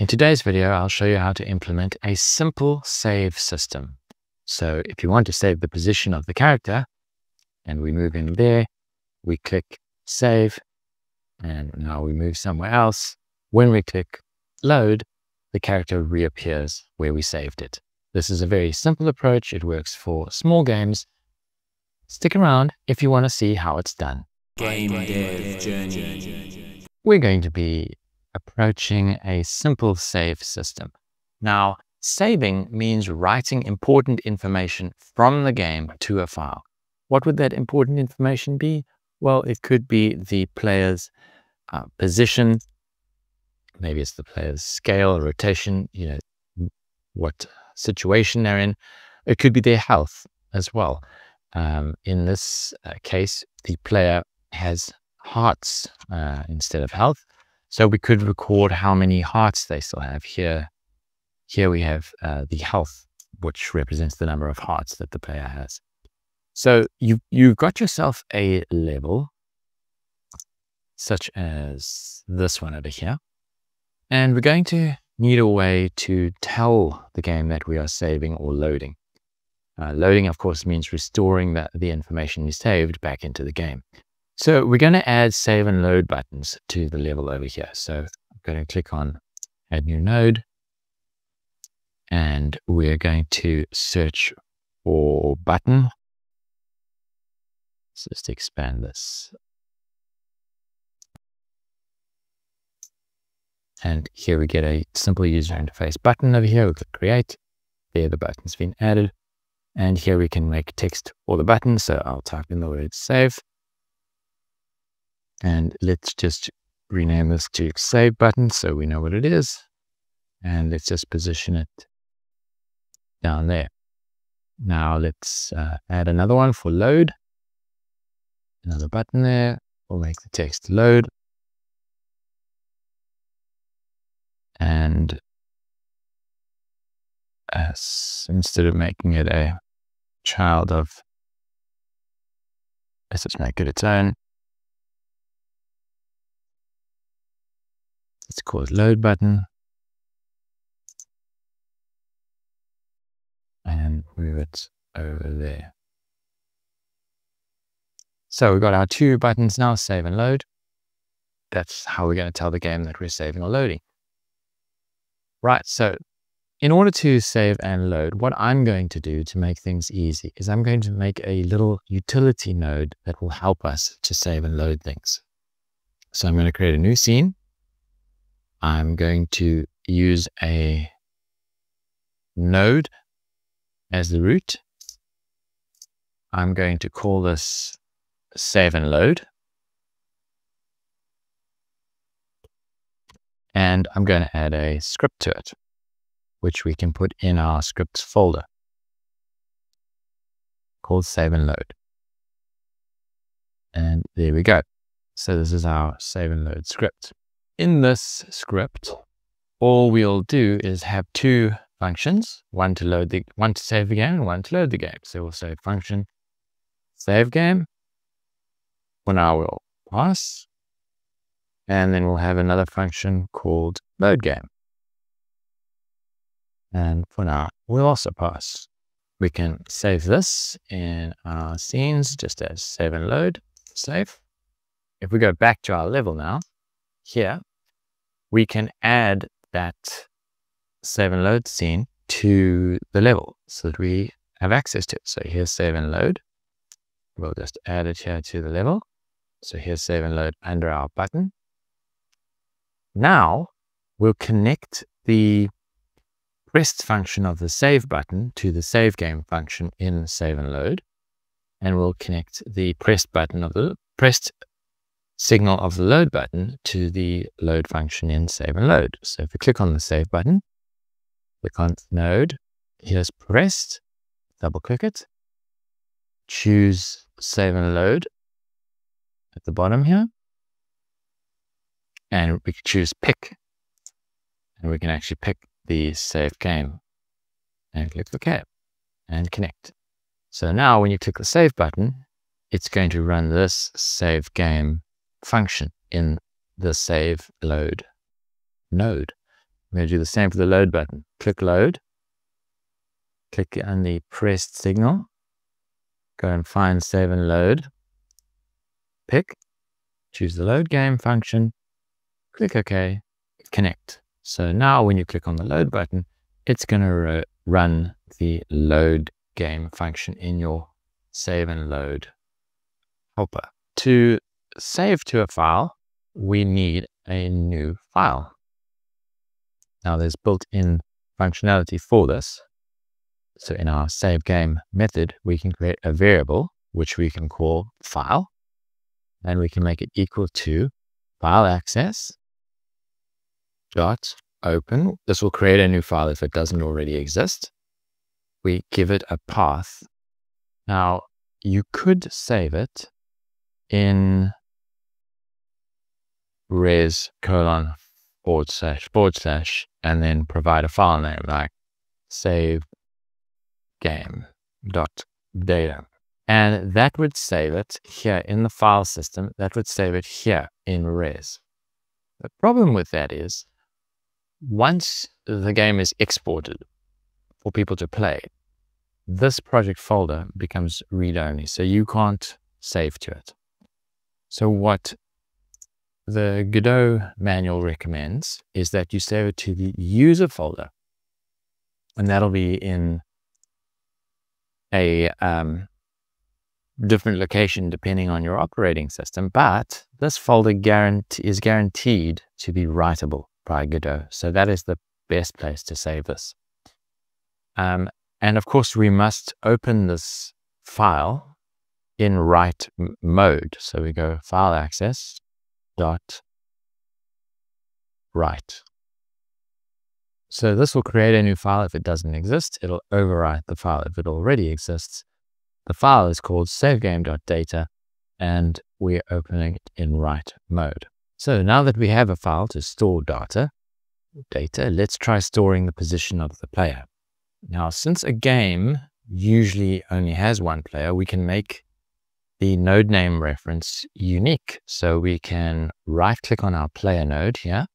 In today's video, I'll show you how to implement a simple save system. So if you want to save the position of the character, and we move in there, we click save, and now we move somewhere else. When we click load, the character reappears where we saved it. This is a very simple approach. It works for small games. Stick around if you want to see how it's done. Game Dev Journey. We're going to be approaching a simple save system. Now, saving means writing important information from the game to a file. What would that important information be? Well, it could be the player's position. Maybe it's the player's scale, rotation, what situation they're in. It could be their health as well. In this case, the player has hearts instead of health. So we could record how many hearts they still have. Here we have the health, which represents the number of hearts that the player has. So you've got yourself a level, such as this one over here. And we're going to need a way to tell the game that we are saving or loading. Loading, of course, means restoring the information you saved back into the game. So we're going to add save and load buttons to the level over here. So I'm going to click on add new node, and we're going to search for button. So let's expand this. And here we get a simple user interface button over here. We click create. There the button's been added. And here we can make text for the button. So I'll type in the word save. And let's just rename this to save button so we know what it is. And let's just position it down there. Now let's add another one for load. Another button there. We'll make the text load. And instead of making it a child of, let's just make it its own. Let's call it load button. And move it over there. So we've got our two buttons now, save and load. That's how we're going to tell the game that we're saving or loading. Right, so in order to save and load, what I'm going to do to make things easy is I'm going to make a little utility node that will help us to save and load things. So I'm going to create a new scene. I'm going to use a node as the root. I'm going to call this save and load. And I'm going to add a script to it, which we can put in our scripts folder called save and load. And there we go. So this is our save and load script. In this script, all we'll do is have two functions, one to save the game and one to load the game. So we'll say function save game. For now we'll pass. And then we'll have another function called load game. And for now, we'll also pass. We can save this in our scenes just as save and load, save. If we go back to our level now, here, we can add that save and load scene to the level so that we have access to it. So here's save and load. We'll just add it here to the level. So here's save and load under our button. Now we'll connect the pressed function of the save button to the save game function in save and load. And we'll connect the pressed signal of the load button to the load function in save and load. So if we click on the save button, click on node, here's pressed, double click it, choose save and load at the bottom here. And we can choose pick, and we can actually pick the save game and click OK and connect. So now when you click the save button, it's going to run this save game function in the save load node. I'm going to do the same for the load button. Click load. Click on the pressed signal. Go and find save and load. Pick. Choose the load game function. Click OK. Connect. So now when you click on the load button, it's going to run the load game function in your save and load helper. To save to a file, we need a new file. Now there's built-in functionality for this. So in our save game method, we can create a variable, which we can call file, and we can make it equal to file access dot open. This will create a new file if it doesn't already exist. We give it a path. Now you could save it in res : / and then provide a file name like save game.data. And that would save it here in the file system. That would save it here in res. The problem with that is once the game is exported for people to play, this project folder becomes read-only, so you can't save to it. So what the Godot manual recommends is that you save it to the user folder, and that'll be in a different location depending on your operating system, but this folder is guaranteed to be writable by Godot. So that is the best place to save this. And of course, we must open this file in write mode. So we go file access dot write. So this will create a new file if it doesn't exist. It'll overwrite the file if it already exists. The file is called savegame.data, and we're opening it in write mode. So now that we have a file to store data, let's try storing the position of the player. Now, since a game usually only has one player, we can make the node name reference unique. So we can right-click on our player node here,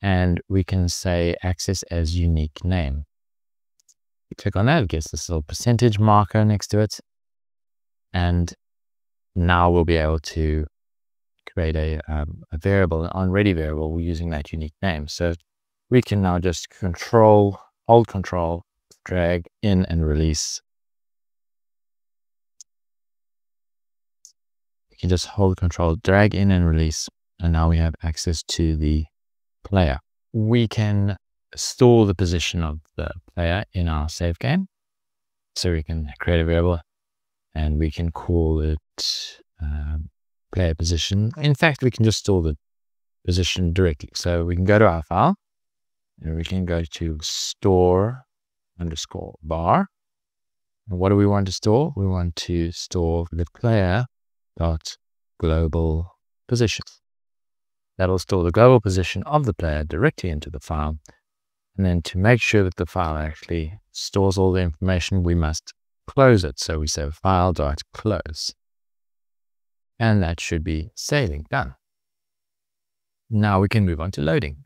and we can say access as unique name. Click on that, it gets this little percentage marker next to it. And now we'll be able to create a variable, an onReady variable using that unique name. So we can now just hold control, drag in and release. We can just hold control, drag in and release, and now we have access to the player. We can store the position of the player in our save game. So we can create a variable and we can call it player position. In fact, we can just store the position directly. So we can go to our file and we can go to store_bar. And what do we want to store? We want to store the player.global position. That'll store the global position of the player directly into the file. And then to make sure that the file actually stores all the information, we must close it. So we say file.close. And that should be saving done. Now we can move on to loading.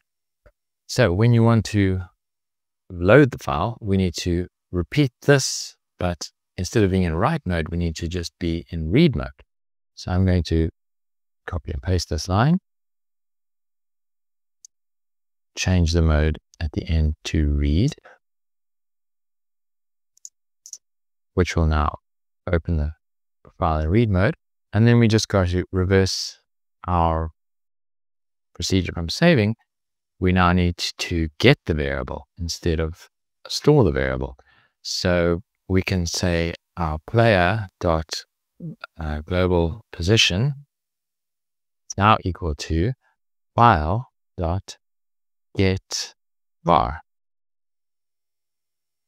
So when you want to load the file, we need to repeat this, but instead of being in write mode, we need to just be in read mode. So I'm going to copy and paste this line, change the mode at the end to read, which will now open the file in read mode. And then we just go to reverse our procedure from saving. We now need to get the variable instead of store the variable. So we can say our player.global position is now equal to file.get var.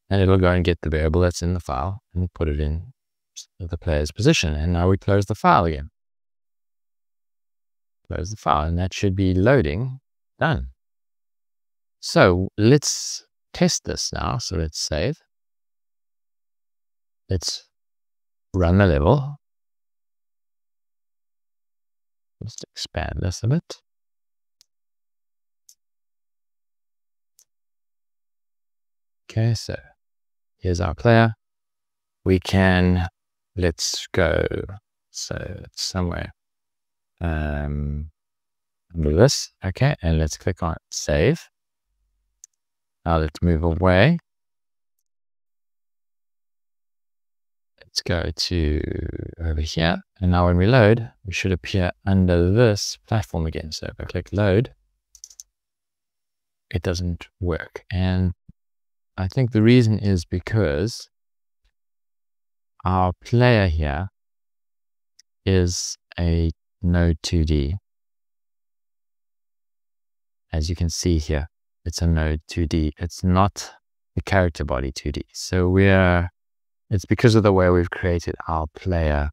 And it'll go and get the variable that's in the file and put it in the player's position. And now we close the file again. Close the file, and that should be loading. Done. So let's test this now. So let's save. Let's run the level. Let's expand this a bit. Okay, so here's our player. We can, let's go, so somewhere under this. Okay, and let's click on save. Now let's move away. Let's go to over here. And now when we load, we should appear under this platform again. So if I click load, it doesn't work. And I think the reason is because our player here is a node 2D. As you can see here, it's a node 2D. It's not the character body 2D. So it's because of the way we've created our player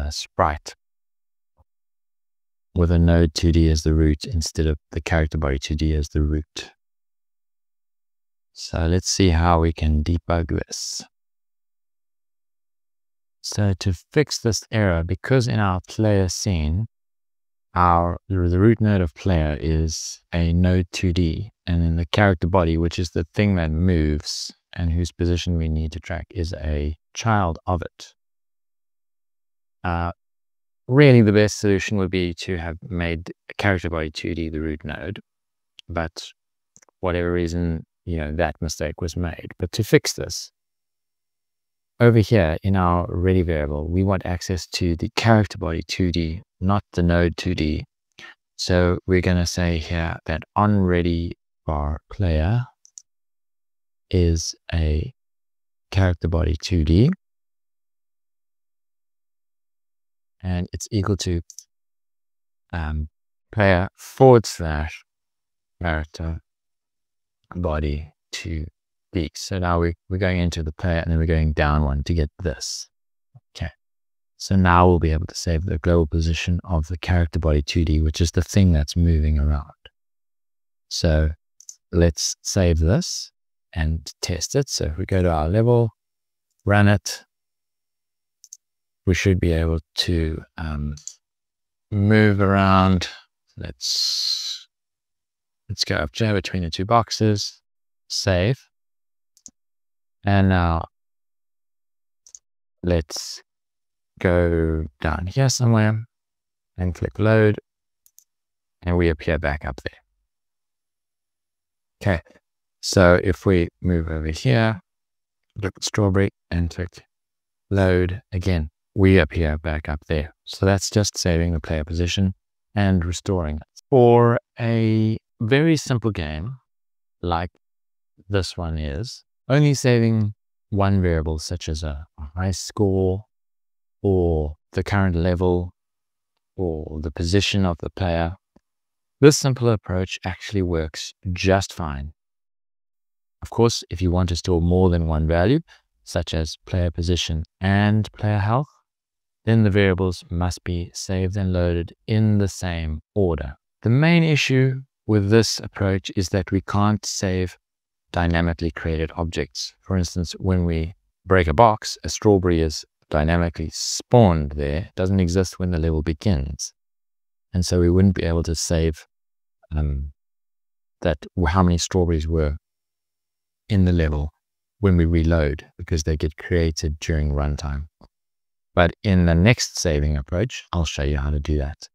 sprite with a node 2D as the root instead of the character body 2D as the root. So let's see how we can debug this. So to fix this error, because in our player scene, the root node of player is a node 2D, and then the character body, which is the thing that moves and whose position we need to track, is a child of it. Really, the best solution would be to have made a character body 2D the root node, but for whatever reason, that mistake was made. But to fix this, over here in our ready variable, we want access to the character body 2D, not the node 2D. So we're going to say here that onReady bar player is a character body 2D, and it's equal to player / character body 2D. So now we're going into the player, and then we're going down one to get this. Okay. So now we'll be able to save the global position of the character body 2D, which is the thing that's moving around. So let's save this and test it. So if we go to our level, run it, we should be able to move around. Let's go up here between the two boxes, save. And now let's go down here somewhere and click load, and we appear back up there. Okay, so if we move over here, look at strawberry and click load again, we appear back up there. So that's just saving the player position and restoring it. For a very simple game like this one is, only saving one variable such as a high score or the current level or the position of the player, this simple approach actually works just fine. Of course, if you want to store more than one value, such as player position and player health, then the variables must be saved and loaded in the same order. The main issue with this approach is that we can't save dynamically created objects. For instance, when we break a box, a strawberry is dynamically spawned there. It doesn't exist when the level begins. And so we wouldn't be able to save how many strawberries were in the level when we reload, because they get created during runtime. But in the next saving approach, I'll show you how to do that.